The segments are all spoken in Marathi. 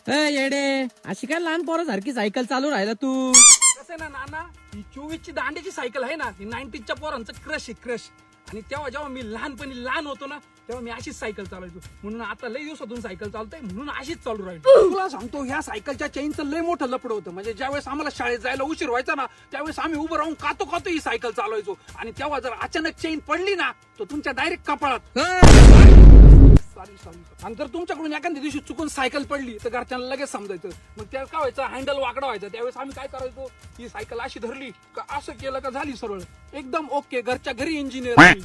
येडे अशी काय लहान पोरासारखी सायकल चालू राहिला तू? कसं ना नाना, ही 24 ची दांड्याची सायकल आहे ना, ही 90च्या पोरांचं क्रश आहे क्रश. आणि तेव्हा जेव्हा मी लहानपणी लहान होतो ना, तेव्हा मी अशीच सायकल चालवायचो. म्हणून आता लय दिवसातून सायकल चालतोय, म्हणून अशीच चालू राहिलो. तुला सांगतो, ह्या सायकलच्या चेनचं लय मोठं लपड होतं. म्हणजे ज्यावेळेस आम्हाला शाळेत जायला उशीर व्हायचा ना, त्यावेळेस आम्ही उभं राहून कातो कातो ही सायकल चालवायचो. आणि तेव्हा जर अचानक चेन पडली ना, तर तुमच्या डायरेक्ट कपाळात. सॉरी. आणि जर तुमच्याकडून एखाद्या दिवशी चुकून सायकल पडली तर घरच्यांना लगेच समजायचं. मग त्या काय व्हायचं, हँडल वाकडा व्हायचा. त्यावेळेस आम्ही काय करायचो, ही सायकल अशी धरली का असं केलं का झाली सरळ, एकदम ओके. घरच्या घरी इंजिनियर.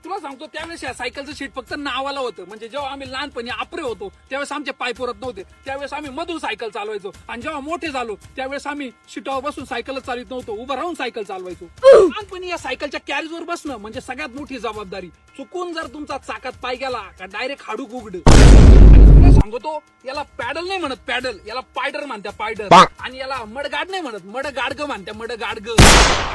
तुला सांगतो, त्यावेळेस या सायकलचं सीट फक्त नावाला होतं. म्हणजे जेव्हा आम्ही लहानपणी आपरे होतो त्यावेळेस आमचे पाय पुरत नव्हते, त्यावेळेस आम्ही मधून सायकल चालवायचो. आणि जेव्हा मोठे झालो त्यावेळेस आम्ही सीटावर बसून सायकलच चालवत नव्हतो, उभं राहून सायकल चालवायचो. लहानपणी या सायकलच्या कॅरेजवर बसणं म्हणजे सगळ्यात मोठी जबाबदारी. चुकून जर तुमचा चाकात पाय गेला का डायरेक्ट हाडूक उघड. तुला सांगतो, याला पॅडल नाही म्हणत पॅडल, याला पायडर म्हणत्या पायडर. आणि याला मडगाड नाही म्हणत मडगाडग म्हणत्या मडगाडग.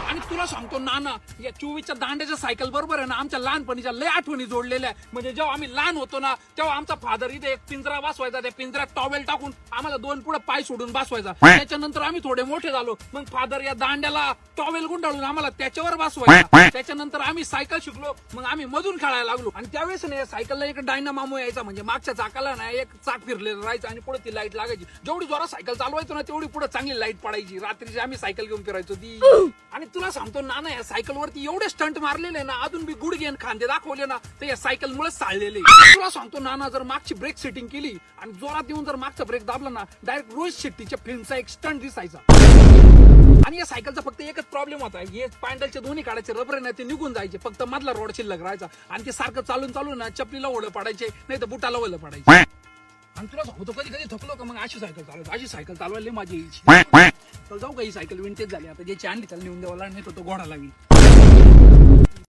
आणि तुला सांगतो नाना, या 24च्या दांड्याच्या सायकल बरोबर आहे ना, आमच्या लहानपणीच्या लय आठवणी जोडलेल्या आहे. म्हणजे जेव्हा आम्ही लहान होतो ना, तेव्हा आमचा फादर इथे एक पिंजरा बसवायचा. त्या पिंजऱ्यात टॉवेल टाकून आम्हाला 2 पुढे पाय सोडून बसवायचा. त्याच्यानंतर आम्ही थोडे मोठे झालो, मग फादर या दांड्याला टॉवेल गुंडाळून आम्हाला त्याच्यावर बसवायचा. त्याच्यानंतर आम्ही सायकल शिकलो, मग आम्ही मधून खेळायला लागलो. आणि त्यावेळेस ना या सायकलला एक डायनामामो यायचा. म्हणजे मागच्या चाकाला ना एक चाक फिरलेलं राहायचं आणि पुढे ती लाईट लागायची. जेवढी जोरात सायकल चालवायचो ना, तेवढी पुढे चांगली लाईट पडायची. रात्रीची आम्ही सायकल घेऊन फिरायचो ती. आणि तुला सांगतो नाना, या सायकलवरती एवढे स्टंट मारलेले ना, अजून बी गुडघे खांदे दाखवले ना, तर या सायकल मुळे चाललेले. तुला सांगतो नाना, जर मागची ब्रेक सेटिंग केली आणि जोरात येऊन जर मागचा ब्रेक दाबला ना, डायरेक्ट रोहित शेट्टीच्या फिल्मचा एक स्टंट दिसायचा. आणि या सायकलचा फक्त एकच प्रॉब्लेम होता, हे पॅन्डलचे दोन्ही काढायचे रबर ना, ते निघून जायचे. फक्त मधला रोड शिल्लक राहायचा. आणि ते सारखं चालून ना चपलीला ओढ पडायचे, नाही तर बुटाला ओढ पडायचे. आणि तुला सांगतो, कधी थकलो का मग अशी सायकल चालवायला माझी इच्छा. तर जाऊ का, ही सायकल विंटेज झाली आता, ज्याची आणली त्याला नेऊन द्यावा, नाही तर तो घोडा लागेल.